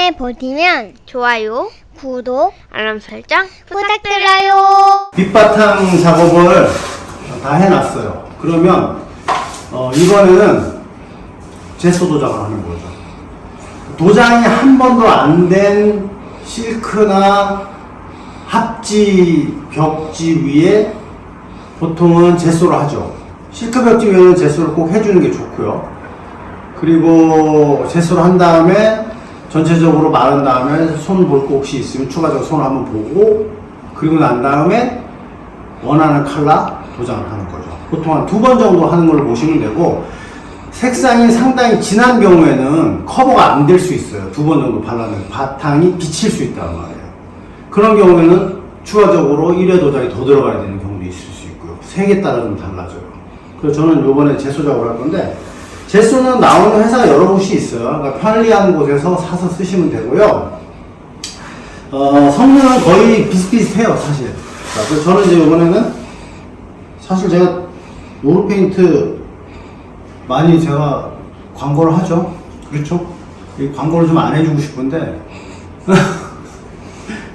영상을 보시면 좋아요, 구독, 알람 설정 부탁드려요. 밑바탕 작업을 다 해놨어요. 그러면 이번에는 제소 도장을 하는 거죠. 도장이 한 번도 안 된 실크나 합지 벽지 위에 보통은 제소를 하죠. 실크 벽지 위에는 제소를 꼭 해주는 게 좋고요. 그리고 제소를 한 다음에 전체적으로 마른 다음에 손 볼 거 혹시 있으면 추가적으로 손을 한번 보고, 그리고 난 다음에 원하는 컬러 도장을 하는 거죠. 보통 한 2번 정도 하는 걸로 보시면 되고, 색상이 상당히 진한 경우에는 커버가 안 될 수 있어요. 2번 정도 발라내고 바탕이 비칠 수 있다는 말이에요. 그런 경우에는 추가적으로 1회 도장이 더 들어가야 되는 경우도 있을 수 있고요. 색에 따라 좀 달라져요. 그래서 저는 이번에 제소 작업을 할 건데, 제소는 나오는 회사가 여러 곳이 있어요. 그러니까 편리한 곳에서 사서 쓰시면 되고요. 성능은 거의 비슷비슷해요, 사실. 자, 그래서 저는 이제 이번에는 사실 제가 노루 페인트 많이 제가 광고를 하죠. 그렇죠? 이 광고를 좀 안 해주고 싶은데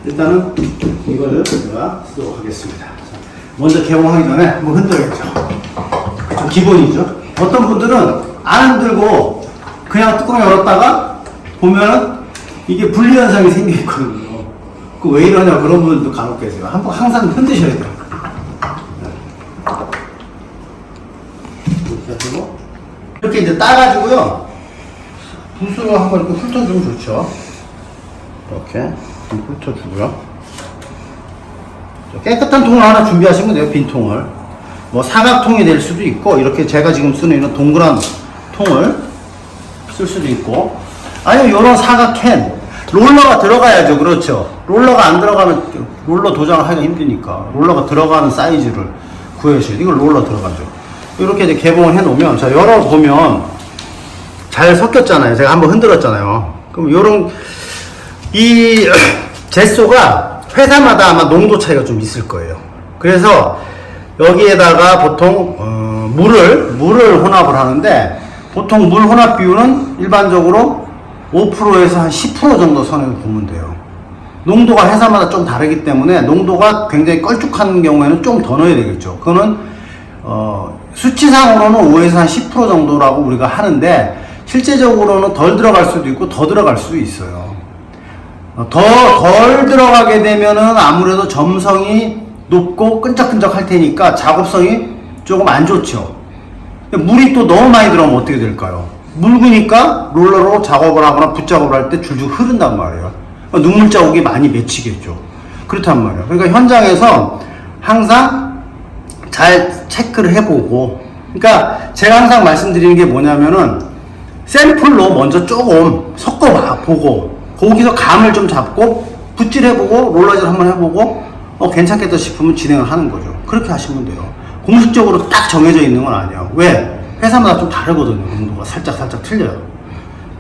일단은 이거를 제가 쓰도록 하겠습니다. 자, 먼저 개봉하기 전에 한번 흔들어야죠. 그쵸? 기본이죠. 어떤 분들은 안 흔들고 그냥 뚜껑 열었다가 보면은 이게 분리 현상이 생기거든요. 그 왜 이러냐 그런 분들도 간혹 계세요. 한번 항상 흔드셔야 돼요. 이렇게 이제 따가지고요. 붓으로 한번 이렇게 훑어주면 좋죠. 이렇게 좀 훑어주고요. 깨끗한 통을 하나 준비하시면 돼요. 빈 통을. 뭐 사각통이 될 수도 있고, 이렇게 제가 지금 쓰는 이런 동그란 통을 쓸 수도 있고, 아니면 이런 사각캔, 롤러가 들어가야죠. 그렇죠. 롤러가 안 들어가면 롤러 도장을 하기가 힘드니까 롤러가 들어가는 사이즈를 구해주셔야 돼요. 이걸 롤러 들어가죠. 이렇게 이제 개봉을 해 놓으면, 자, 열어보면 잘 섞였잖아요. 제가 한번 흔들었잖아요. 그럼 요런 이 제소가 회사마다 아마 농도 차이가 좀 있을 거예요. 그래서 여기에다가 보통 물을 혼합을 하는데, 보통 물 혼합 비율은 일반적으로 5%에서 한 10% 정도 선을 보면 돼요. 농도가 회사마다 좀 다르기 때문에 농도가 굉장히 걸쭉한 경우에는 좀 더 넣어야 되겠죠. 그거는 수치상으로는 5에서 한 10% 정도라고 우리가 하는데, 실제적으로는 덜 들어갈 수도 있고 더 들어갈 수도 있어요. 덜 들어가게 되면은 아무래도 점성이 높고 끈적끈적 할 테니까 작업성이 조금 안 좋죠. 물이 또 너무 많이 들어가면 어떻게 될까요? 묽으니까 롤러로 작업을 하거나 붓작업을 할 때 줄줄 흐른단 말이에요. 눈물 자국이 많이 맺히겠죠. 그렇단 말이에요. 그러니까 현장에서 항상 잘 체크를 해보고, 그러니까 제가 항상 말씀드리는 게 뭐냐면은 샘플로 먼저 조금 섞어보고, 거기서 감을 좀 잡고 붓질해보고 롤러질 한번 해보고 괜찮겠다 싶으면 진행을 하는 거죠. 그렇게 하시면 돼요. 공식적으로 딱 정해져 있는 건 아니에요. 왜? 회사마다 좀 다르거든요. 농도가 살짝 틀려요.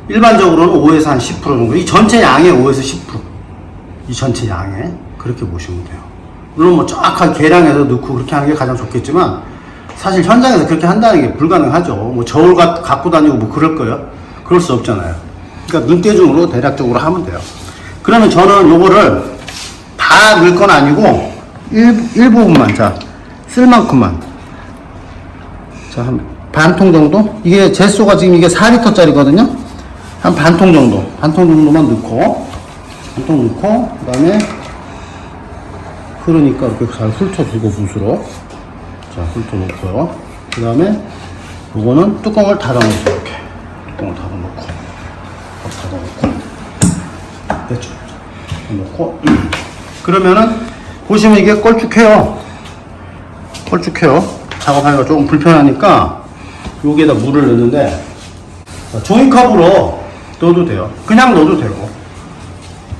일반적으로는 5에서 한 10% 정도. 이 전체 양의 5에서 10%. 이 전체 양에. 그렇게 보시면 돼요. 물론 뭐 정확하게 계량해서 넣고 그렇게 하는 게 가장 좋겠지만, 사실 현장에서 그렇게 한다는 게 불가능하죠. 뭐 저울 갖고 다니고 뭐 그럴 거예요? 그럴 수 없잖아요. 그러니까 눈대중으로 대략적으로 하면 돼요. 그러면 저는 요거를 다 넣을 건 아니고 일부분만, 자, 쓸 만큼만, 자, 한 반통 정도? 이게 제소가 지금 이게 4리터짜리거든요? 한 반통 정도만 넣고, 그 다음에 흐르니까 이렇게 잘 훑어주고 붓으로, 자, 훑어놓고요. 그 다음에 요거는 뚜껑을 닫아놓으세요. 이렇게 뚜껑을 닫아놓고 됐죠? 놓고 그러면은 보시면 이게 걸쭉해요. 작업하기가 조금 불편하니까 여기에다 물을 넣는데, 종이컵으로 넣어도 돼요. 그냥 넣어도 되고.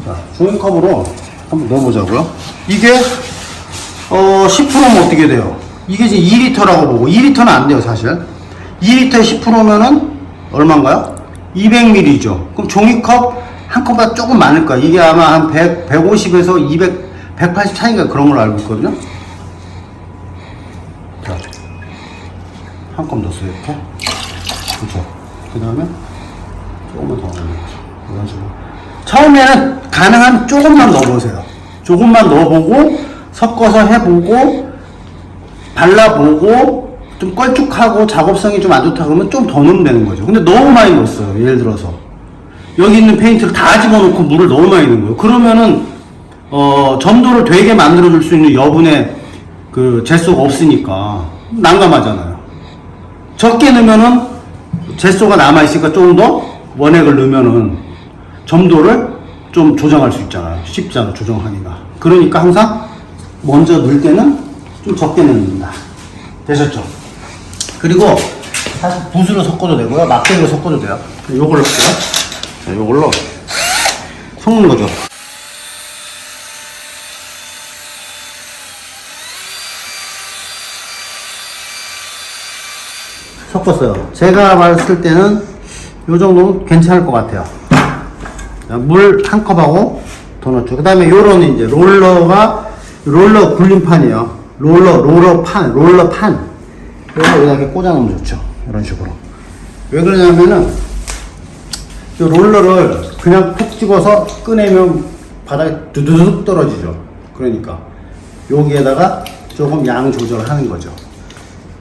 자, 종이컵으로 한번 넣어보자고요. 이게 10%면 어떻게 돼요? 이게 지금 2리터라고 보고, 2리터는 안 돼요, 사실. 2리터에 10%면은 얼마인가요? 200ml죠. 그럼 종이컵 한 컵보다 조금 많을 거야. 이게 아마 한 150에서 200, 180 차이인가 그런 걸로 알고 있거든요. 자, 한 컵 넣었어요, 이렇게. 그렇죠. 그 다음에 조금만 더 넣는 거죠. 이런 식으로. 처음에는 가능하면 조금만 넣어보세요. 조금만 넣어보고 섞어서 해보고 발라보고 좀 껄쭉하고 작업성이 좀 안 좋다 그러면 좀 더 넣으면 되는 거죠. 근데 너무 많이 넣었어요. 예를 들어서 여기 있는 페인트를 다 집어넣고 물을 너무 많이 넣은 거예요. 그러면은 점도를 되게 만들어 줄 수 있는 여분의 그 젯소가 없으니까 난감하잖아요. 적게 넣으면은 젯소가 남아있으니까 조금 더 원액을 넣으면은 점도를 좀 조정할 수 있잖아요. 쉽잖아, 조정하기가. 그러니까 항상 먼저 넣을 때는 좀 적게 넣는다. 되셨죠? 그리고 사실 붓으로 섞어도 되고요. 막대기로 섞어도 돼요. 요걸로 할게요. 자, 요걸로 섞는 거죠. 섞었어요. 제가 봤을 때는 요 정도면 괜찮을 것 같아요. 물 한 컵하고 더 넣죠. 그 다음에 요런 이제 롤러 굴림판이에요. 롤러판. 그래서 여기다 이렇게 꽂아 놓으면 좋죠. 이런 식으로. 왜 그러냐면은 요 롤러를 그냥 푹 집어서 꺼내면 바닥에 두두둑 떨어지죠. 그러니까 여기에다가 조금 양 조절을 하는 거죠.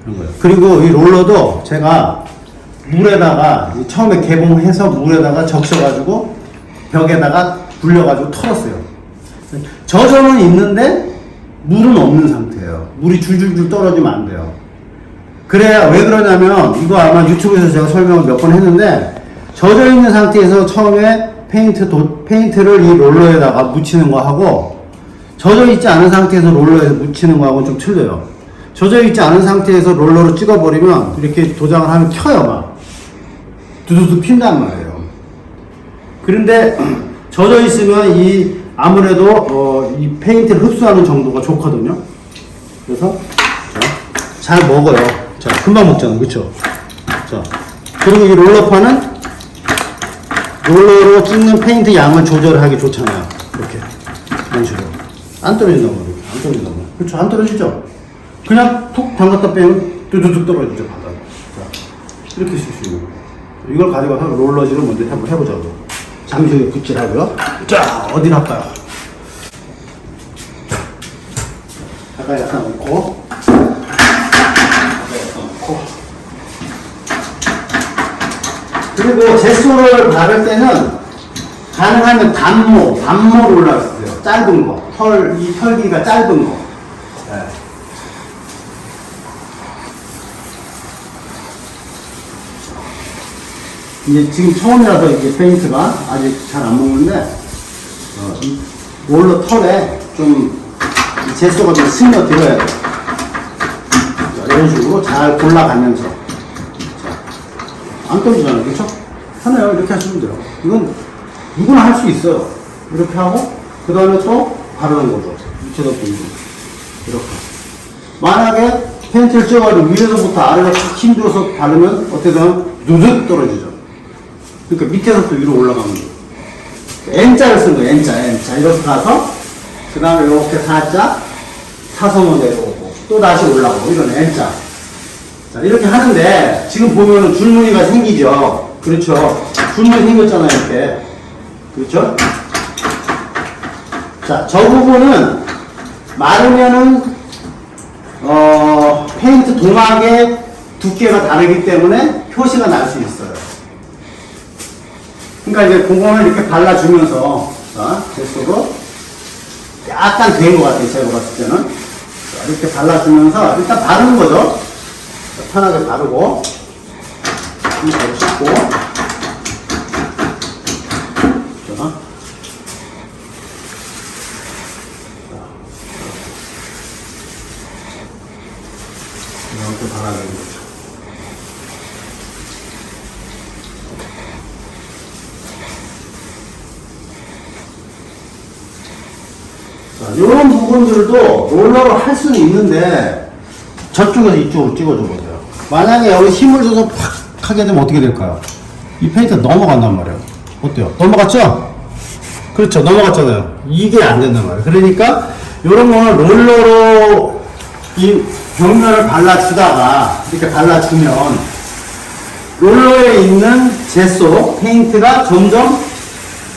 그런 거예요. 그리고 이 롤러도 제가 물에다가 처음에 개봉해서 물에다가 적셔가지고 벽에다가 불려가지고 털었어요. 젖어는 있는데 물은 없는 상태예요. 물이 줄줄줄 떨어지면 안 돼요. 그래야 왜 그러냐면 이거 아마 유튜브에서 제가 설명을 몇 번 했는데 젖어 있는 상태에서 처음에 페인트를 이 롤러에다가 묻히는 거 하고 젖어 있지 않은 상태에서 롤러에 묻히는 거하고는 좀 틀려요. 젖어 있지 않은 상태에서 롤러로 찍어버리면 이렇게 도장을 하면 켜요. 막 두두두 핀단 말이에요. 그런데 젖어 있으면 아무래도 이 페인트를 흡수하는 정도가 좋거든요. 그래서 잘 먹어요. 자, 금방 먹잖아요. 그쵸? 자, 그리고 이 롤러판은 롤러로 찍는 페인트 양을 조절하기 좋잖아요. 이렇게 이런 식으로 안 떨어진단 말이에요. 안 떨어진단 말이에요. 그쵸? 안 떨어지죠? 그냥 툭 담갔다 빼면 뚜두둑 떨어지죠. 바닥에. 자, 이렇게 쓸 수 있는 거예요. 이걸 가져가서 롤러질을 먼저 한번 해보자고. 잠시 후에 붓질하고요. 자, 어디를 할까요? 가까이 갖다 놓고, 그리고 젯소를 바를 때는 가능하면 단모 롤러 쓰세요. 짧은 거. 이 털기가 짧은 거. 네. 이제 지금 처음이라서 이게 페인트가 아직 잘 안 먹는데, 이 롤러 털에 좀 젯소가 좀 스며들어야 돼요. 이런 식으로 잘 골라가면서. 자, 안 떨어지잖아요. 그렇죠? 편해요. 이렇게 하시면 돼요. 이건 누구나 할 수 있어요. 이렇게 하고, 그 다음에 또 바르는 거죠. 밑에다 보이고. 이렇게. 만약에 페인트를 찍어가지고 위에서부터 아래로 탁 힘줘서 바르면 어떻게 되면 누득 떨어지죠. 그러니까 밑에서부터 위로 올라가는 거예요. N자를 쓴 거예요. N자. 이렇게 가서, 그 다음에 이렇게 살짝 사선으로 내려오고, 또 다시 올라가고, 이건 N자. 자, 이렇게 하는데, 지금 보면은 줄무늬가 생기죠? 그렇죠? 줄무늬 생겼잖아요, 이렇게. 그렇죠? 자, 저 부분은 마르면은, 페인트 도막의 두께가 다르기 때문에 표시가 날 수 있어요. 그러니까 이제 그거는 이렇게 발라주면서, 자, 젯소로 약간 된 것 같아요, 제가 봤을 때는. 자, 이렇게 발라주면서 일단 바르는 거죠. 자, 편하게 바르고, 한번 더 씻고, 자, 이렇게 발라주는 거죠. 자, 이런 부분들도 롤러로 할 수는 있는데 저쪽에서 이쪽으로 찍어줘 보세요. 만약에 여기 힘을 줘서 팍 하게 되면 어떻게 될까요? 이 페인트가 넘어간단 말이에요. 어때요? 넘어갔죠? 그렇죠. 넘어갔잖아요. 이게 안 된단 말이에요. 그러니까 이런 거는 롤러로 이 벽면을 발라주다가 이렇게 발라주면 롤러에 있는 젯소 페인트가 점점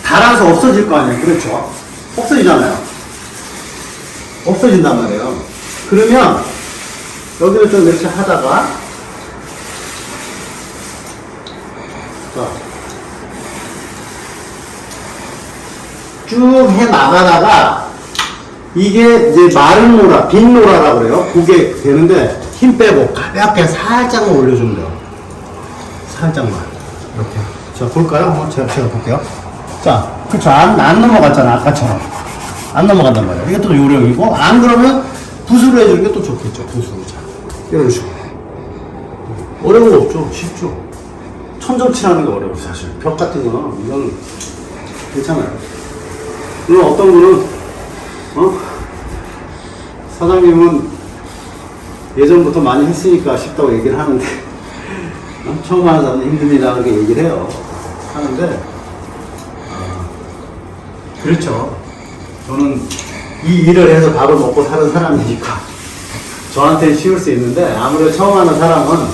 달아서 없어질 거 아니에요. 그렇죠? 없어지잖아요. 없어진단 말이에요. 그러면 여기를 좀 이렇게 하다가 자, 쭉 해 나가다가 이게 이제 마른 노라, 빈 노라라고 그래요. 그게 되는데 힘 빼고 가볍게 살짝만 올려주면 돼요. 살짝만 이렇게. 자, 볼까요? 한번 제가 볼게요. 자, 그쵸. 안 넘어갔잖아. 아까처럼. 안 넘어간단 말이에요. 이게 또 요령이고, 안 그러면 붓으로 해주는 게 또 좋겠죠. 붓으로. 자, 이런 식으로. 어려운 거 없죠. 쉽죠. 천정칠하는 게 어려워, 사실. 벽 같은 거는, 이건 괜찮아요. 물론 어떤 분은, 사장님은 예전부터 많이 했으니까 쉽다고 얘기를 하는데, 처음 하는 사람은 힘듭니다. 이렇게 얘기를 해요. 하는데, 그렇죠. 저는 이 일을 해서 밥을 먹고 사는 사람이니까 저한테는 쉬울 수 있는데 아무래도 처음 하는 사람은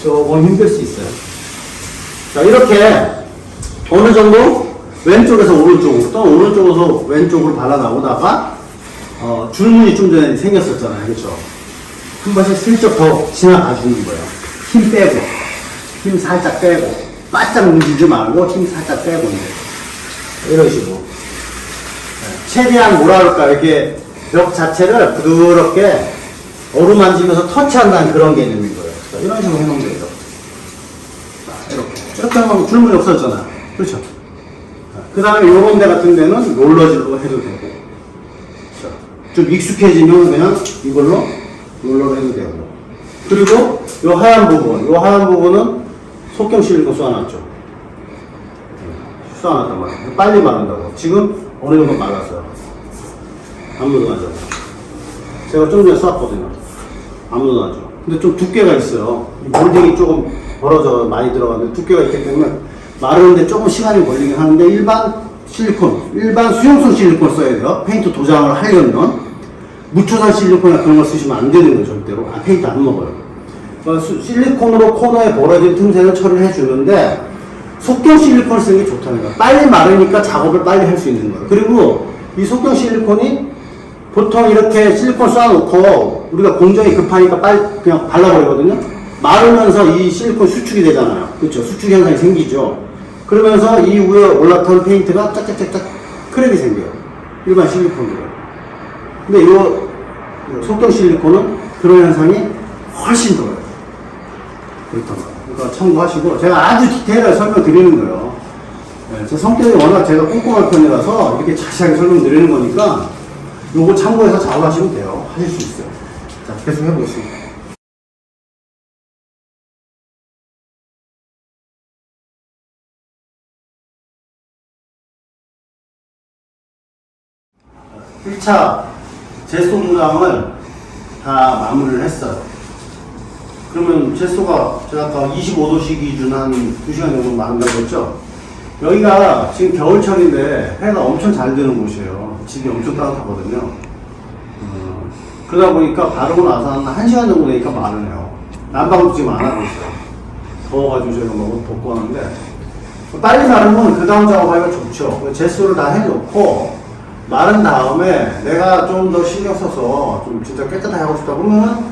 조금 힘들 수 있어요. 자, 이렇게 어느 정도 왼쪽에서 오른쪽으로 또 오른쪽에서 왼쪽으로 발라 나오다가 줄무늬 좀 전에 생겼었잖아요. 그렇죠? 한 번씩 슬쩍 더 지나가 주는 거예요. 힘 빼고 힘 살짝 빼고 바짝 움직이지 말고 힘 살짝 빼고 이제 이런 식으로 최대한 뭐라 그럴까 이렇게 벽 자체를 부드럽게 어루만지면서 터치한다는 그런 개념인 거예요. 자, 이런 식으로 해놓으면 돼요. 자, 이렇게 하면 줄무늬 없어졌잖아요. 그렇죠? 그 다음에 요런 데 같은 데는 롤러질로 해도 되고, 자, 좀 익숙해지면 그냥 이걸로 롤러로 해도 되고, 그리고 요 하얀 부분은 속경 실리콘 쏘아놨죠. 쏘아놨단 말이에요. 빨리 마른다고. 지금 어느 정도 말랐어요. 안 묻어나죠. 제가 좀 전에 쐈거든요. 안 묻어나죠. 근데 좀 두께가 있어요. 몰딩이 조금 벌어져 많이 들어갔는데 두께가 있기 때문에 마르는데 조금 시간이 걸리긴 하는데 일반 수용성 실리콘 써야 돼요. 페인트 도장을 하려면 무초산 실리콘이나 그런 걸 쓰시면 안 되는 거예요. 절대로. 페인트 안 먹어요. 그러니까 실리콘으로 코너에 벌어진 틈새는 처리를 해주는데 속경 실리콘을 쓰는 게 좋다는 거예요. 빨리 마르니까 작업을 빨리 할 수 있는 거예요. 그리고 이 속경 실리콘이 보통 이렇게 실리콘 쏴놓고 우리가 공정이 급하니까 빨리 그냥 발라버리거든요. 마르면서 이 실리콘 수축이 되잖아요. 그렇죠? 수축 현상이 생기죠. 그러면서 이 위에 올라탄 페인트가 짝짝짝짝 크랙이 생겨요. 일반 실리콘들은. 근데 이 속경 실리콘은 그런 현상이 훨씬 덜해요. 그렇단 말이에요. 그러니까 참고하시고 제가 아주 디테일하게 설명드리는 거예요. 네, 제 성격이 워낙 제가 꼼꼼한 편이라서 이렇게 자세하게 설명드리는 거니까 요거 참고해서 작업하시면 돼요. 하실 수 있어요. 자, 계속 해보겠습니다. 자, 1차 제소 도장을 다 마무리를 했어요. 그러면 제소가 제가 아까 25도씨 기준 한 2시간 정도 마른다고 했죠? 여기가 지금 겨울철인데 해가 엄청 잘 드는 곳이에요. 집이 엄청 따뜻하거든요. 그러다 보니까 바르고 나서 한 1시간 정도 되니까 마르네요. 난방도 지금 안 하고 있어요. 더워가지고 저희가 뭐 덮고 하는데 빨리 마르면 그 다음 작업하기가 좋죠. 제소를 다 해놓고 마른 다음에 내가 좀 더 신경 써서 좀 진짜 깨끗하게 하고 싶다 그러면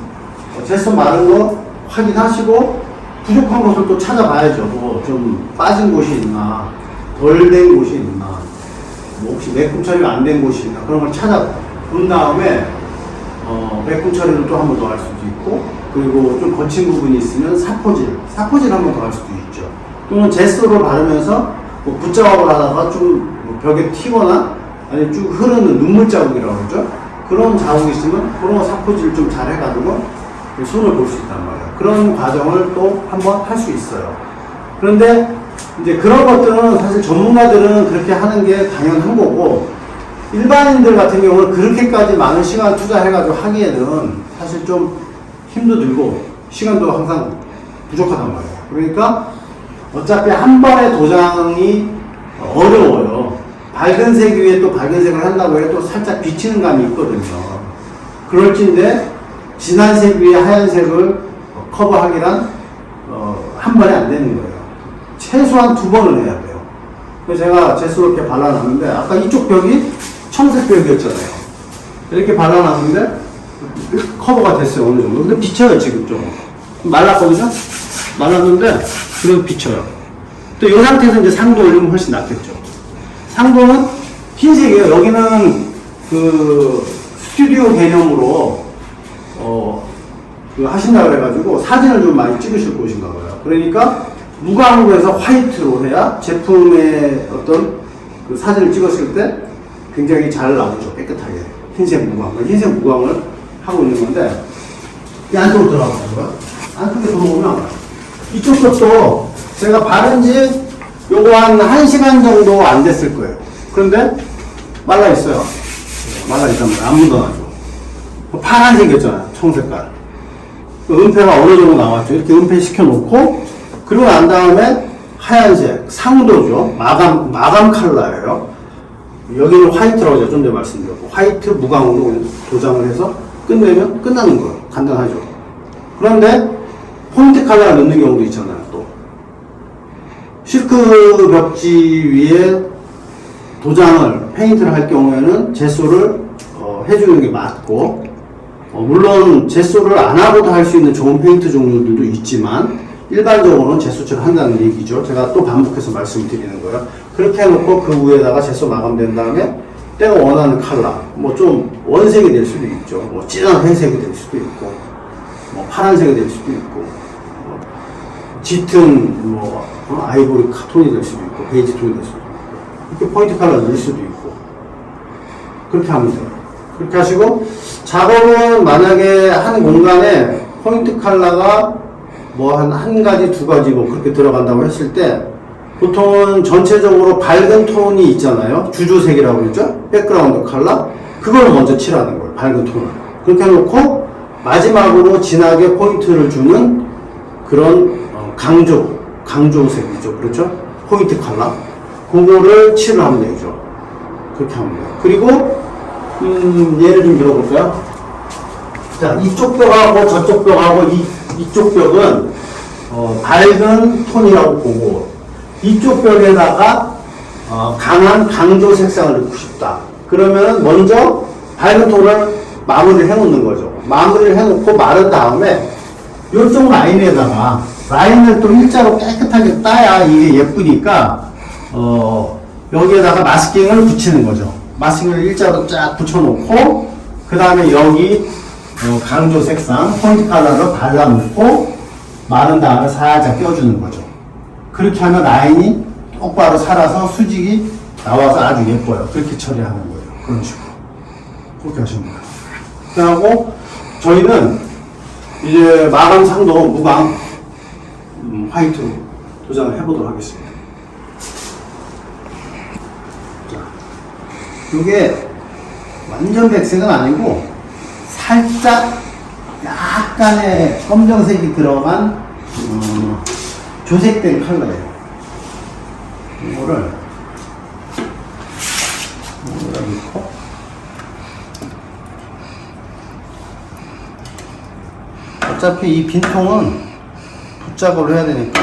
제소 마른 거 확인하시고 부족한 곳을 또 찾아봐야죠. 뭐 좀 빠진 곳이 있나, 덜 된 곳이 있나, 뭐 혹시 매꿈 처리가 안 된 곳이 있나 그런 걸 찾아본 다음에 매꿈 처리를 또 한 번 더 할 수도 있고, 그리고 좀 거친 부분이 있으면 사포질 한 번 더 할 수도 있죠. 또는 제소를 바르면서 뭐 붓작업을 하다가 좀 뭐 벽에 튀거나 아니면 쭉 흐르는 눈물 자국이라고 그러죠. 그런 자국이 있으면 그런 거 사포질 좀 잘 해가지고 손을 볼 수 있단 말이에요. 그런 과정을 또 한번 할 수 있어요. 그런데 이제 그런 것들은 사실 전문가들은 그렇게 하는 게 당연한 거고, 일반인들 같은 경우는 그렇게까지 많은 시간 투자해가지고 하기에는 사실 좀 힘도 들고 시간도 항상 부족하단 말이에요. 그러니까 어차피 한 번의 도장이 어려워요. 밝은 색 위에 또 밝은 색을 한다고 해도 또 살짝 비치는 감이 있거든요. 그럴진데 진한 색 위에 하얀 색을 커버하기란 한 번에 안 되는 거예요. 최소한 2번을 해야 돼요. 그래서 제가 제수로 이렇게 발라놨는데, 아까 이쪽 벽이 청색 벽이었잖아요. 이렇게 발라놨는데, 커버가 됐어요, 어느 정도. 근데 비쳐요, 지금 좀. 말랐거든요? 말랐는데, 그래도 비쳐요. 또 이 상태에서 이제 상도 올리면 훨씬 낫겠죠. 상도는 흰색이에요. 여기는 그 스튜디오 개념으로, 하신다고 그래가지고 사진을 좀 많이 찍으실 곳인가 봐요. 그러니까 무광으로 해서 화이트로 해야 제품의 어떤 그 사진을 찍었을 때 굉장히 잘 나오죠. 깨끗하게. 흰색 무광. 흰색 무광을 하고 있는 건데, 이 안쪽으로 들어가고요. 안쪽에 들어오면 이쪽 것도 제가 바른 지 요거 한 1시간 정도 안 됐을 거예요. 그런데 말라 있어요. 말라 있단 말이에요. 안 묻어가지고. 파란색이었잖아요. 청색깔. 은폐가 어느 정도 나왔죠. 이렇게 은폐 시켜놓고, 그리고 난 다음에 하얀색, 상도죠. 마감 컬러예요. 여기는 화이트라고 제가 좀 전에 말씀드렸고, 화이트 무광으로 도장을 해서 끝내면 끝나는 거예요. 간단하죠. 그런데 포인트 컬러를 넣는 경우도 있잖아요. 또 실크 벽지 위에 도장을 페인트를 할 경우에는 제소를 해주는 게 맞고, 물론 제소를 안 하고도 할 수 있는 좋은 페인트 종류들도 있지만 일반적으로는 제소칠을 한다는 얘기죠. 제가 또 반복해서 말씀드리는 거예요. 그렇게 해놓고 그 위에다가 제소 마감된 다음에 내가 원하는 컬러, 뭐 좀 원색이 될 수도 있죠. 뭐 진한 회색이 될 수도 있고, 뭐 파란색이 될 수도 있고, 뭐 짙은 뭐 아이보리 톤이 될 수도 있고, 베이지 톤이 될 수도 있고, 이렇게 포인트 컬러 넣을 수도 있고, 그렇게 하면 돼요. 그렇게 하시고, 작업은 만약에 한 공간에 포인트 컬러가 뭐 한 가지, 두 가지 뭐 그렇게 들어간다고 했을 때, 보통은 전체적으로 밝은 톤이 있잖아요. 주주색이라고 그러죠. 백그라운드 컬러. 그걸 먼저 칠하는 거예요. 밝은 톤을. 그렇게 해놓고, 마지막으로 진하게 포인트를 주는 그런 강조색이죠. 그렇죠? 포인트 컬러. 그거를 칠을 하면 되죠. 그렇게 하면 돼요. 그리고 예를 좀 들어볼까요? 자, 이쪽 벽하고 저쪽 벽하고 이쪽 벽은 밝은 톤이라고 보고, 이쪽 벽에다가 강한 강조 색상을 넣고 싶다. 그러면 먼저 밝은 톤을 마무리를 해놓는 거죠. 마무리를 해놓고 마른 다음에 이쪽 라인에다가 라인을 또 일자로 깨끗하게 따야 이게 예쁘니까 여기에다가 마스킹을 붙이는 거죠. 마스킹을 일자로 쫙 붙여놓고, 그 다음에 여기 강조 색상 포인트 컬러를 발라놓고 마른 다음에 살짝 껴주는 거죠. 그렇게 하면 라인이 똑바로 살아서 수직이 나와서 아주 예뻐요. 그렇게 처리하는 거예요. 그런 식으로. 그렇게 하시면 돼요. 그하고 저희는 이제 마감 상도 무광 화이트로 도장을 해보도록 하겠습니다. 이게 완전 백색은 아니고 살짝 약간의 검정색이 들어간 조색된 컬러예요. 이거를 여기다 넣고, 어차피 이 빈통은 붓작업을 해야 되니까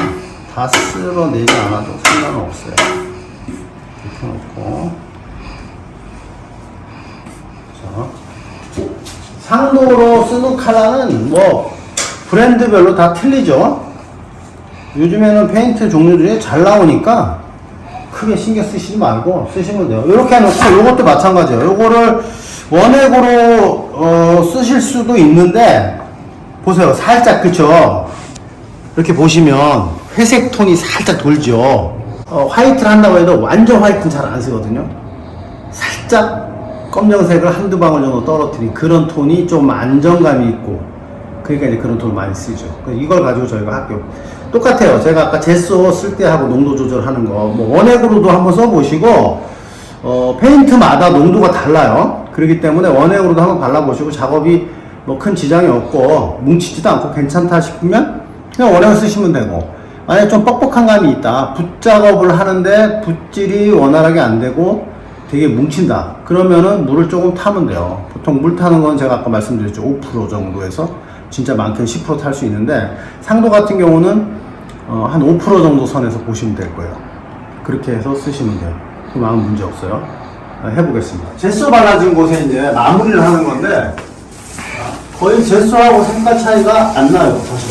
다 쓸어내지 않아도 상관은 없어요. 이렇게 놓고, 자, 상도로 쓰는 컬러는 뭐 브랜드별로 다 틀리죠. 요즘에는 페인트 종류들이 잘 나오니까 크게 신경 쓰시지 말고 쓰시면 돼요. 이렇게 해놓고, 요것도 마찬가지예요. 요거를 원액으로 쓰실 수도 있는데, 보세요. 살짝, 그쵸? 이렇게 보시면 회색 톤이 살짝 돌죠. 화이트를 한다고 해도 완전 화이트는 잘 안 쓰거든요. 살짝 검정색을 한두 방울 정도 떨어뜨린 그런 톤이 좀 안정감이 있고, 그러니까 이제 그런 톤을 많이 쓰죠. 이걸 가지고 저희가 할게요. 똑같아요. 제가 아까 제소 쓸 때 하고 농도 조절하는 거, 뭐 원액으로도 한번 써보시고, 페인트마다 농도가 달라요. 그렇기 때문에 원액으로도 한번 발라보시고, 작업이 뭐 큰 지장이 없고 뭉치지도 않고 괜찮다 싶으면 그냥 원액을 쓰시면 되고, 만약에 좀 뻑뻑한 감이 있다, 붓작업을 하는데 붓질이 원활하게 안 되고 되게 뭉친다, 그러면은 물을 조금 타면 돼요. 보통 물 타는 건 제가 아까 말씀드렸죠. 5% 정도에서 진짜 많게는 10% 탈 수 있는데, 상도 같은 경우는 한 5% 정도 선에서 보시면 될 거예요. 그렇게 해서 쓰시면 돼요. 그럼 아무 문제 없어요. 해보겠습니다. 제소 발라진 곳에 이제 마무리를 하는 건데 거의 제소하고 색깔 차이가 안 나요, 사실.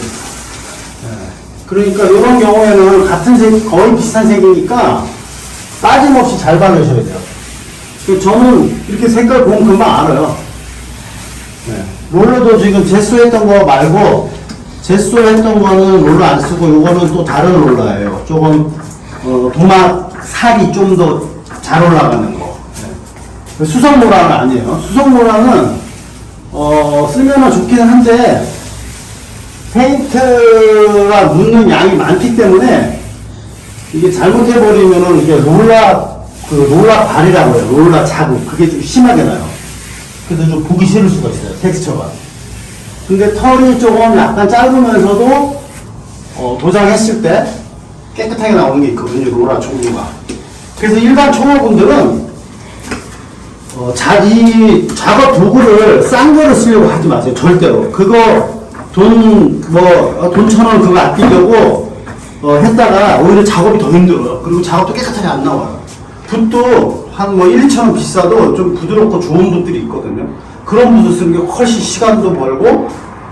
그러니까 이런 경우에는 같은 색, 거의 비슷한 색이니까 빠짐없이 잘 바르셔야 돼요. 저는 이렇게 색깔 보면 금방 알아요. 롤러도 지금 제소했던 거 말고 제소했던 거는 롤러 안 쓰고 요거는 또 다른 롤러예요. 조금 도막 살이 좀 더 잘 올라가는 거. 수성 모라는 아니에요. 수성 모라는 쓰면은 좋기는 한데 페인트가 묻는 양이 많기 때문에 이게 잘못해버리면은 이게 롤라 발이라고 해요. 롤라 자국. 그게 좀 심하게 나요. 그래서 좀 보기 싫을 수가 있어요. 텍스처가. 근데 털이 조금 약간 짧으면서도 도장했을 때 깨끗하게 나오는 게 있거든요. 롤라 종류가. 그래서 일반 초보분들은 이 작업 도구를 싼 거를 쓰려고 하지 마세요. 절대로. 그거 돈 1,000원 그거 아끼려고 했다가 오히려 작업이 더 힘들어요. 그리고 작업도 깨끗하게 안 나와요. 붓도 한 1, 2,000원 비싸도 좀 부드럽고 좋은 붓들이 있거든요. 그런 붓을 쓰는 게 훨씬 시간도 벌고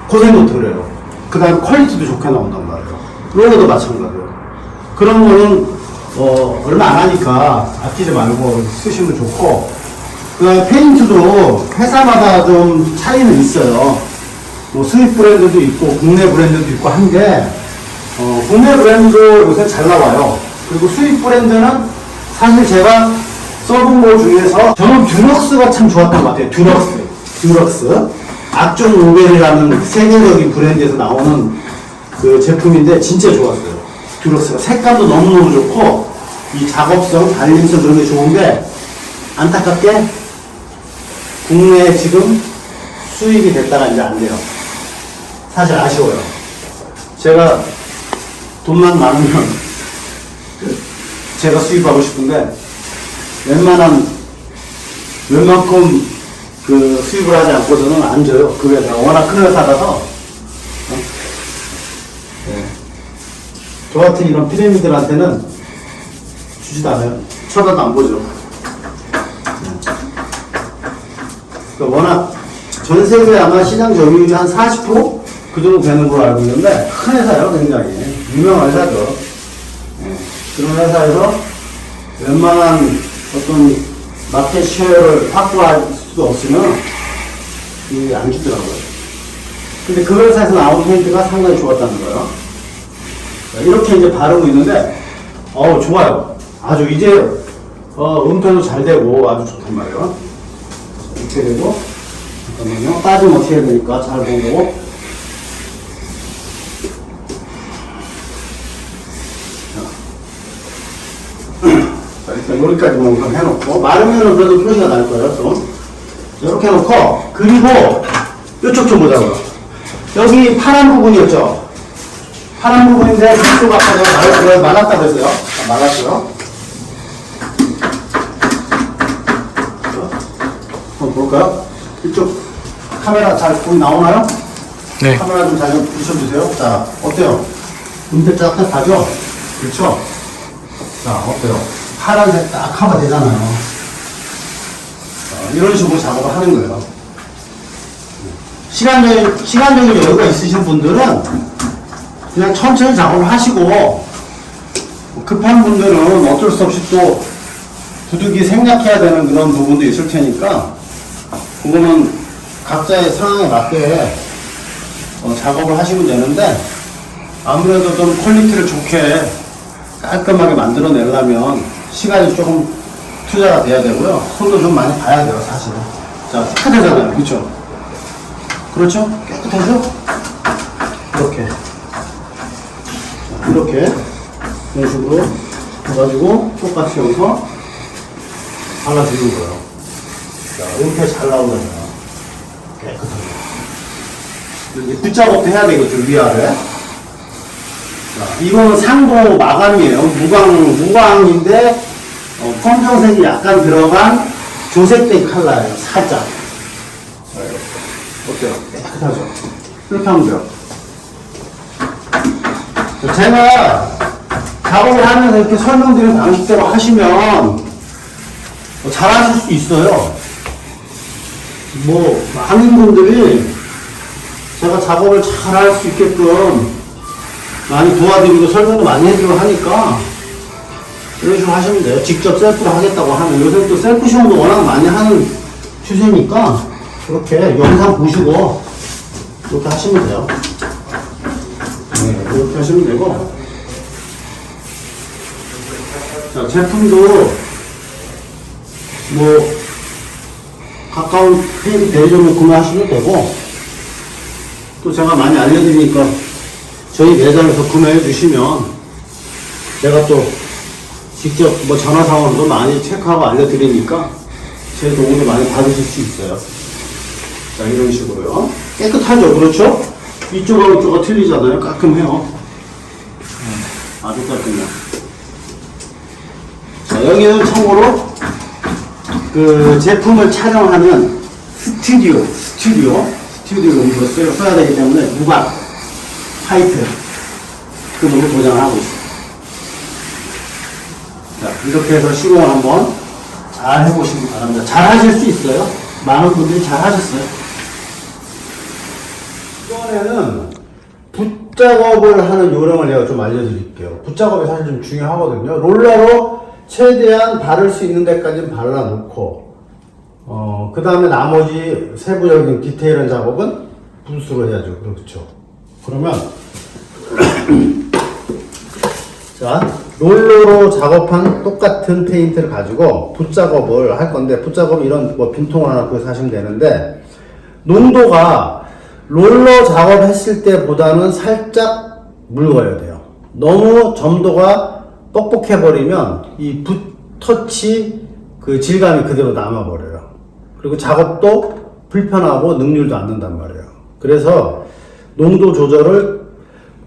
고생도 덜해요. 그 다음에 퀄리티도 좋게 나온단 말이에요. 롤러도 마찬가지예요. 그런 거는 얼마 안 하니까 아끼지 말고 쓰시면 좋고, 그 다음에 페인트도 회사마다 좀 차이는 있어요. 뭐 수입 브랜드도 있고 국내 브랜드도 있고 한데 국내 브랜드도 요새 잘 나와요. 그리고 수입 브랜드는 사실 제가 써본 거 중에서 저는 듀럭스가 참 좋았던 것 같아요. 듀럭스 악종 오벨이라는 세계적인 브랜드에서 나오는 그 제품인데 진짜 좋았어요. 듀럭스가 색감도 너무너무 좋고 이 작업성, 달림성 그런 게 좋은데 안타깝게 국내에 지금 수입이 됐다가 이제 안 돼요. 사실 아쉬워요. 제가 돈만 많으면 제가 수입하고 싶은데 웬만큼 그 수입을 하지 않고서는 안 줘요. 그 회사가 워낙 큰 회사라서. 저 같은 이런 피라미드들한테는 주지도 않아요. 쳐다도 안 보죠. 그러니까 워낙 전 세계 아마 시장 점유율이 한 40%? 그 정도 되는 걸로 알고 있는데 큰 회사예요. 굉장히 유명한 회사죠. 그런 회사에서 웬만한 어떤 마켓 쉐어를 확보할 수도 없으면 이게 안 주더라고요. 근데 그 회사에서 나온 페인트가 상당히 좋았다는 거예요. 이렇게 이제 바르고 있는데 좋아요. 아주 이제 은폐도 잘 되고 아주 좋단 말이에요. 이렇게 되고 잠깐만요. 빠지면 어떻게 해야 되니까 잘 보고. 자, 일단 여기까지만 해놓고 마르면은 그래도 표시가 날 거예요. 또 이렇게 해놓고, 그리고 이쪽 좀 보자고요. 여기 파란 부분이었죠. 파란 부분인데 이쪽 아까 내가 말랐다고 했어요. 말랐어요. 한번 볼까요? 이쪽 카메라 잘 보이 나오나요? 네. 카메라 좀 잘 좀 비춰주세요. 자, 어때요? 눈대 쫙 가죠? 그렇죠? 자, 어때요? 파란색 딱 커버 되잖아요. 이런 식으로 작업을 하는 거예요. 시간적인 여유가 있으신 분들은 그냥 천천히 작업을 하시고, 급한 분들은 어쩔 수 없이 또 부득이 생략해야 되는 그런 부분도 있을 테니까, 그거는 각자의 상황에 맞게 작업을 하시면 되는데, 아무래도 좀 퀄리티를 좋게 깔끔하게 만들어내려면 시간이 조금 투자가 돼야 되고요. 손도 좀 많이 봐야 돼요, 사실은. 자, 깨끗하잖아요. 그렇죠? 그렇죠? 깨끗하죠? 이렇게. 이렇게. 이런 식으로 해가지고 똑같이 여기서 발라주는 거예요. 자, 이렇게 잘 나오잖아요. 깨끗하게. 이제 붓작업도 해야 되겠죠, 위아래. 자, 이거는 상도 마감이에요. 무광인데, 검정색이 약간 들어간 조색된 컬러예요. 살짝. 어때요? 깨끗하죠? 이렇게 하면 돼요. 제가 작업을 하면서 이렇게 설명드린 방식대로 하시면 잘하실 수 있어요. 많은 분들이 제가 작업을 잘 할 수 있게끔 많이 도와드리고 설명도 많이 해주고 하니까 이런 식으로 하시면 돼요. 직접 셀프로 하겠다고 하면 요새 또 셀프 시험도 워낙 많이 하는 추세니까 이렇게 영상 보시고 이렇게 하시면 돼요. 네, 이렇게 하시면 되고, 자, 제품도 가까운 페이지 대리점에 구매하시면 되고, 또 제가 많이 알려드리니까 저희 매장에서 구매해 주시면 제가 또 직접 전화상으로도 많이 체크하고 알려드리니까 제 도움을 많이 받으실 수 있어요. 자, 이런 식으로요. 깨끗하죠? 그렇죠? 이쪽하고 이쪽가 틀리잖아요. 깔끔해요. 아주 깔끔해요. 자, 여기는 참고로 그 제품을 촬영하는 스튜디오 룸으로 써야 되기 때문에 무각, 화이트 그 룸을 보장을 하고 있습니다. 자, 이렇게 해서 시공을 한번 잘 해보시기 바랍니다. 잘 하실 수 있어요. 많은 분들이 잘 하셨어요. 이번에는 붓작업을 하는 요령을 제가 좀 알려드릴게요. 붓작업이 사실 좀 중요하거든요. 롤러로 최대한 바를 수 있는 데까지 발라놓고, 그 다음에 나머지 세부적인 디테일한 작업은 붓으로 해야죠. 그렇죠. 그러면, 자, 롤러로 작업한 똑같은 페인트를 가지고 붓작업을 할 건데, 붓작업 이런 빈통을 하나 구해서 하시면 되는데, 농도가 롤러 작업했을 때보다는 살짝 묽어야 돼요. 너무 점도가 뻑뻑해버리면 이 붓터치 그 질감이 그대로 남아버려요. 그리고 작업도 불편하고 능률도 안 는단 말이에요. 그래서 농도 조절을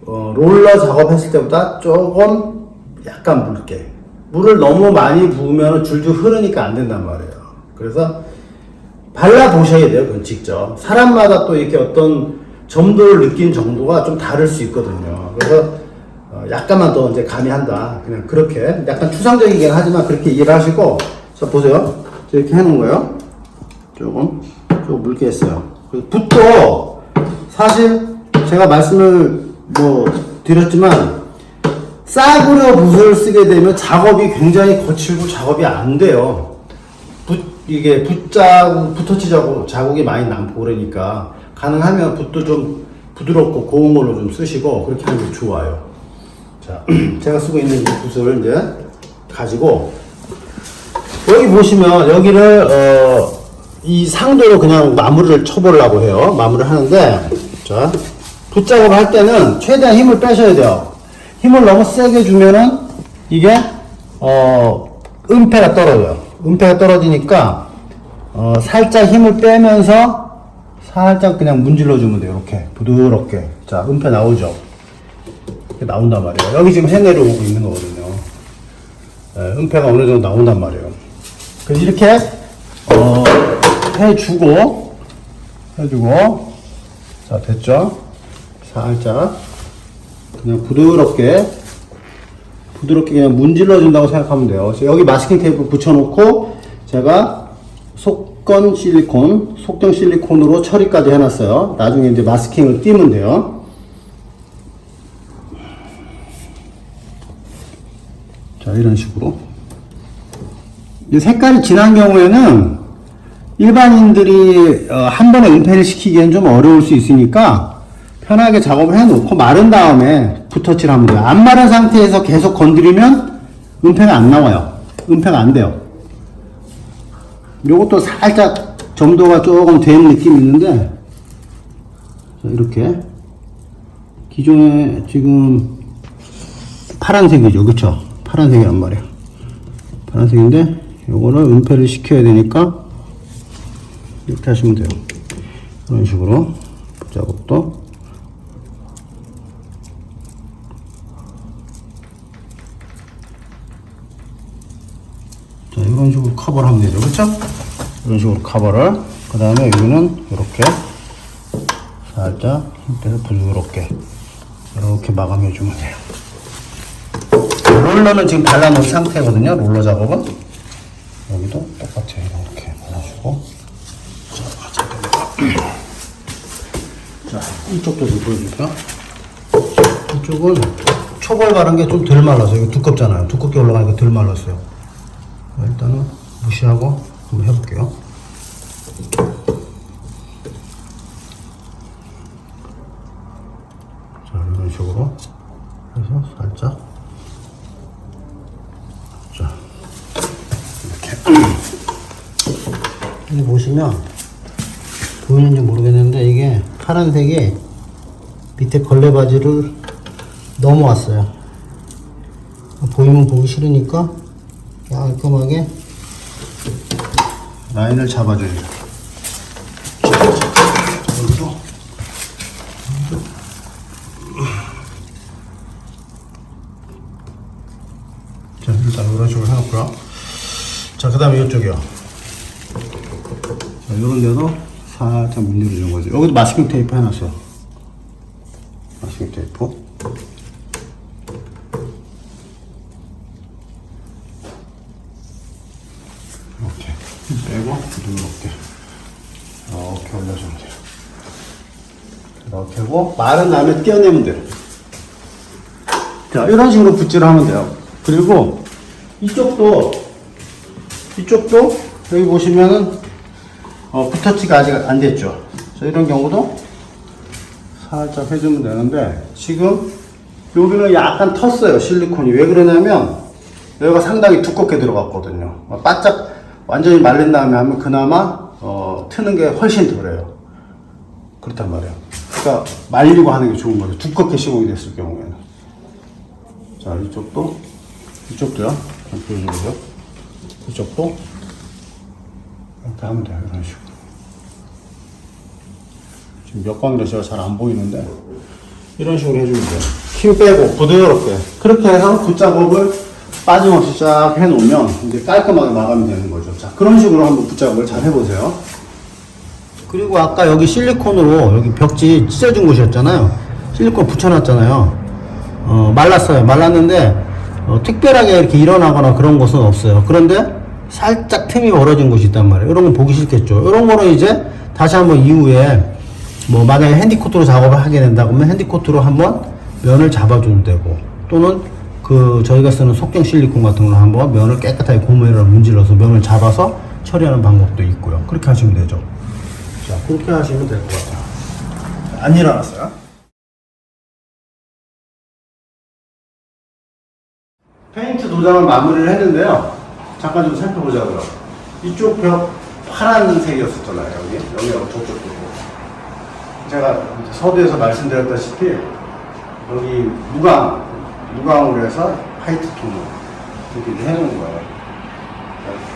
롤러 작업했을 때보다 조금 약간 묽게, 물을 너무 많이 부으면 줄줄 흐르니까 안 된단 말이에요. 그래서 발라보셔야 돼요. 그건 직접. 사람마다 또 이렇게 어떤 점도를 느낀 정도가 좀 다를 수 있거든요. 그래서 약간만 더 이제 가미한다. 그냥 그렇게 약간 추상적이긴 하지만 그렇게 이해를 하시고, 자 보세요. 이렇게 해놓은 거예요. 조금 묽게 했어요. 붓도 사실 제가 말씀을 드렸지만 싸구려 붓을 쓰게 되면 작업이 굉장히 거칠고 작업이 안 돼요. 이게 붓터치 자국이 많이 남고 그러니까 가능하면 붓도 좀 부드럽고 고운 걸로 좀 쓰시고 그렇게 하는 게 좋아요. 자, 제가 쓰고 있는 이 붓을 이제 가지고 여기 보시면 여기를 이 상도로 그냥 마무리를 쳐보려고 해요. 마무리를 하는데, 자, 붓작업 할 때는 최대한 힘을 빼셔야 돼요. 힘을 너무 세게 주면은 이게 은폐가 떨어져요. 은폐가 떨어지니까 살짝 힘을 빼면서 살짝 그냥 문질러 주면 돼요. 이렇게 부드럽게. 자, 은폐 나오죠? 이렇게 나온단 말이에요. 여기 지금 해 내려오고 있는 거거든요. 은폐가 어느 정도 나온단 말이에요. 그래서 이렇게 해주고 자, 됐죠? 살짝 그냥 부드럽게 그냥 문질러 준다고 생각하면 돼요. 여기 마스킹 테이프 붙여놓고 제가 속건 실리콘, 속정 실리콘으로 처리까지 해놨어요. 나중에 이제 마스킹을 띄면 돼요. 자, 이런 식으로. 이제 색깔이 진한 경우에는 일반인들이 한 번에 은폐를 시키기엔 좀 어려울 수 있으니까 편하게 작업을 해놓고 마른 다음에 붓터치를 하면 돼요. 안 마른 상태에서 계속 건드리면 은폐가 안 나와요. 은폐가 안 돼요. 요것도 살짝 점도가 조금 된 느낌이 있는데, 자, 이렇게 기존에 지금 파란색이죠, 그쵸? 파란색이란 말이에요. 파란색인데 요거를 은폐를 시켜야 되니까 이렇게 하시면 돼요. 이런 식으로 작업도 자, 이런 식으로 커버를 하면 되죠, 그쵸? 이런 식으로 커버를, 그 다음에 여기는 이렇게 살짝 힘 빼서 부드럽게 이렇게 마감해 주면 돼요. 롤러는 지금 발라놓은 상태거든요. 롤러 작업은. 여기도 똑같아요. 이렇게 발라주고. 자, 이쪽도 좀 보여줄까? 이쪽은 초벌 바른 게 좀 덜 말랐어요. 이거 두껍잖아요. 두껍게 올라가니까 덜 말랐어요. 일단은 무시하고 한번 해볼게요. 자, 이런 식으로 해서 살짝. 자, 이렇게. 여기 보시면 보이는지 모르겠는데 이게 파란색이 밑에 걸레 바지를 넘어왔어요. 보이면 보기 싫으니까 깔끔하게 라인을 잡아줘요. 자, 일단 이런 식으로 해놓고요. 자, 그 다음에 이쪽이요. 자, 이런 데도 살짝 문드려주는 거죠. 여기도 마스킹 테이프 해놨어요. 마스킹 테이프. 이렇게 빼고 부드럽게 이렇게 올려주면 돼요. 이렇게 하고 마른 다음에 떼어내면 돼요. 자, 이런 식으로 붓질을 하면 돼요. 그리고 이쪽도 여기 보시면은 붓터치가 아직 안 됐죠. 자, 이런 경우도 살짝 해주면 되는데 지금 여기는 약간 텄어요. 실리콘이. 왜 그러냐면 여기가 상당히 두껍게 들어갔거든요. 바짝 완전히 말린 다음에 하면 그나마 트는 게 훨씬 덜해요. 그렇단 말이에요. 그러니까 말리고 하는 게 좋은 거죠. 두껍게 시공이 됐을 경우에는. 자, 이쪽도요. 좀 보여주고요. 이쪽도 이렇게 하면 돼요. 이런 식으로. 지금 몇 광대시가 잘 안 보이는데 이런 식으로 해주면 돼요. 힘 빼고 부드럽게. 그렇게 해서 붓작업을 빠짐없이 쫙 해놓으면 이제 깔끔하게 마감이 되는 거죠. 자, 그런 식으로 한번 붓작업을 잘 해보세요. 그리고 아까 여기 실리콘으로 여기 벽지 찢어진 곳이었잖아요. 실리콘 붙여놨잖아요. 말랐어요. 말랐는데 특별하게 이렇게 일어나거나 그런 것은 없어요. 그런데 살짝 틈이 벌어진 곳이 있단 말이에요. 이런 건 보기 싫겠죠. 이런 거는 이제 다시 한번 이후에 뭐 만약에 핸디코트로 작업을 하게 된다 그러면 핸디코트로 한번 면을 잡아줘도 되고, 또는 그 저희가 쓰는 속경 실리콘 같은 거는 한번 면을 깨끗하게 고무에를 문질러서 면을 잡아서 처리하는 방법도 있고요. 그렇게 하시면 되죠. 자, 그렇게 하시면 될 것 같아요. 안 일어났어요? 페인트 도장을 마무리를 했는데요. 잠깐 좀 살펴보자고요. 이쪽 벽 파란색이었었잖아요. 여기 저쪽도. 제가 서두에서 말씀드렸다시피 여기 무광으로 해서 화이트 톤으로 이렇게 해놓은 거예요.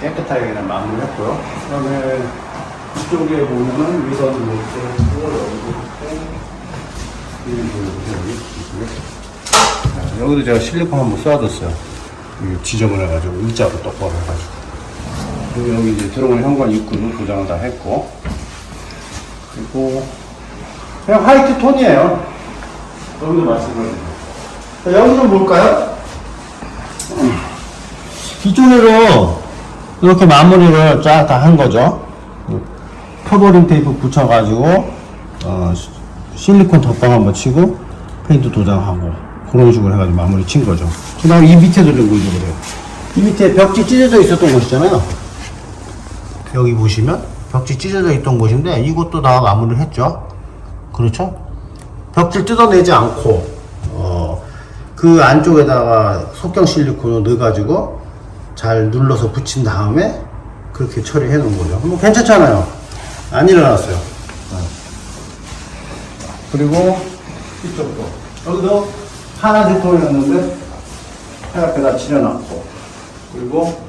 깨끗하게 그냥 마무리했고요. 그 다음에 이쪽에 보면은 위선 이렇게 있고, 여기도 제가 실리콘 한번 쏴뒀어요. 지저분해가지고 일자로 똑바로 해가지고. 그리고 여기 이제 들어오는 현관 입구는 도장을 다 했고, 그리고 그냥 화이트 톤이에요. 여기도 마찬가지예요. 자, 여기는 뭘까요? 이쪽으로 이렇게 마무리를 쫙 다 한 거죠. 커버링 테이프 붙여가지고 실리콘 덧방 한번 치고 페인트 도장하고 그런 식으로 해가지고 마무리 친 거죠. 그 다음에 이 밑에도 좀 보여드려요. 이 밑에 벽지 찢어져 있었던 곳이잖아요. 여기 보시면 벽지 찢어져 있던 곳인데 이것도 다 마무리를 했죠. 그렇죠? 벽지를 뜯어내지 않고 그 안쪽에다가 속경 실리콘을 넣어가지고 잘 눌러서 붙인 다음에 그렇게 처리해 놓은 거죠. 뭐 괜찮잖아요. 안 일어났어요. 그리고 이쪽도 여기도 파란색 톤이었는데 하얗게다 칠해놨고, 그리고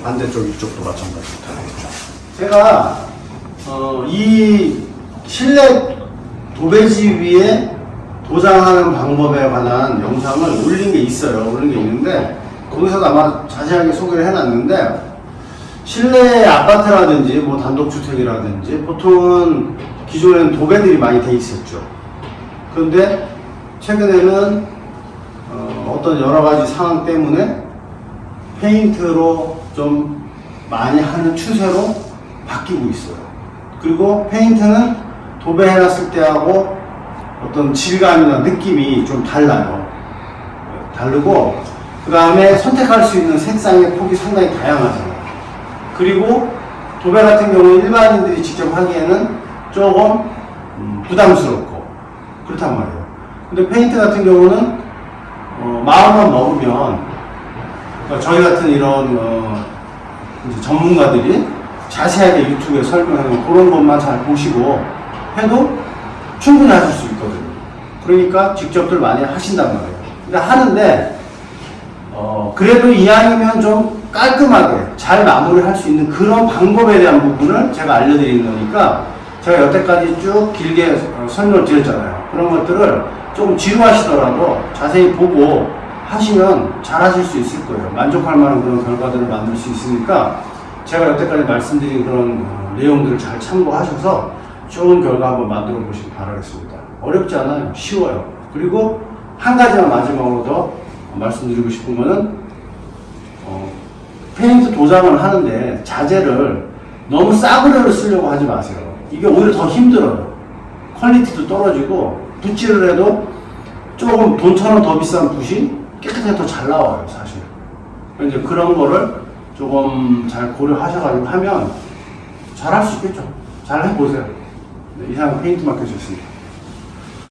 반대쪽 이쪽도 마찬가지로 다 했죠. 제가 이 실내 도배지 위에 도장하는 방법에 관한 영상을 올린 게 있어요. 올린 게 있는데 거기서도 아마 자세하게 소개를 해놨는데, 실내 아파트라든지 뭐 단독주택이라든지 보통은 기존에는 도배들이 많이 돼 있었죠. 그런데 최근에는 어떤 여러 가지 상황 때문에 페인트로 좀 많이 하는 추세로 바뀌고 있어요. 그리고 페인트는 도배해놨을 때하고 어떤 질감이나 느낌이 좀 달라요. 다르고, 그 다음에 선택할 수 있는 색상의 폭이 상당히 다양하잖아요. 그리고 도배 같은 경우는 일반인들이 직접 하기에는 조금 부담스럽고 그렇단 말이에요. 근데 페인트 같은 경우는 마음만 먹으면, 그러니까 저희 같은 이런 이제 전문가들이 자세하게 유튜브에 설명하는 그런 것만 잘 보시고 해도 충분히 하실 수 있거든요. 그러니까 직접들 많이 하신단 말이에요. 근데 하는데 그래도 이왕이면 좀 깔끔하게 잘 마무리할 수 있는 그런 방법에 대한 부분을 제가 알려드리는 거니까, 제가 여태까지 쭉 길게 설명을 드렸잖아요. 그런 것들을 조금 지루하시더라도 자세히 보고 하시면 잘 하실 수 있을 거예요. 만족할 만한 그런 결과들을 만들 수 있으니까, 제가 여태까지 말씀드린 그런 내용들을 잘 참고하셔서 좋은 결과 한번 만들어 보시기 바라겠습니다. 어렵지 않아요. 쉬워요. 그리고 한 가지만 마지막으로 더 말씀드리고 싶은 거는, 페인트 도장을 하는데 자재를 너무 싸구려를 쓰려고 하지 마세요. 이게 오히려 더 힘들어요. 퀄리티도 떨어지고, 붓질을 해도 조금 돈처럼 더 비싼 붓이 깨끗하게 더 잘 나와요, 사실. 이제 그런 거를 조금 잘 고려하셔가지고 하면 잘 할 수 있겠죠. 잘 해보세요. 네, 이상 페인트 마켓이었습니다.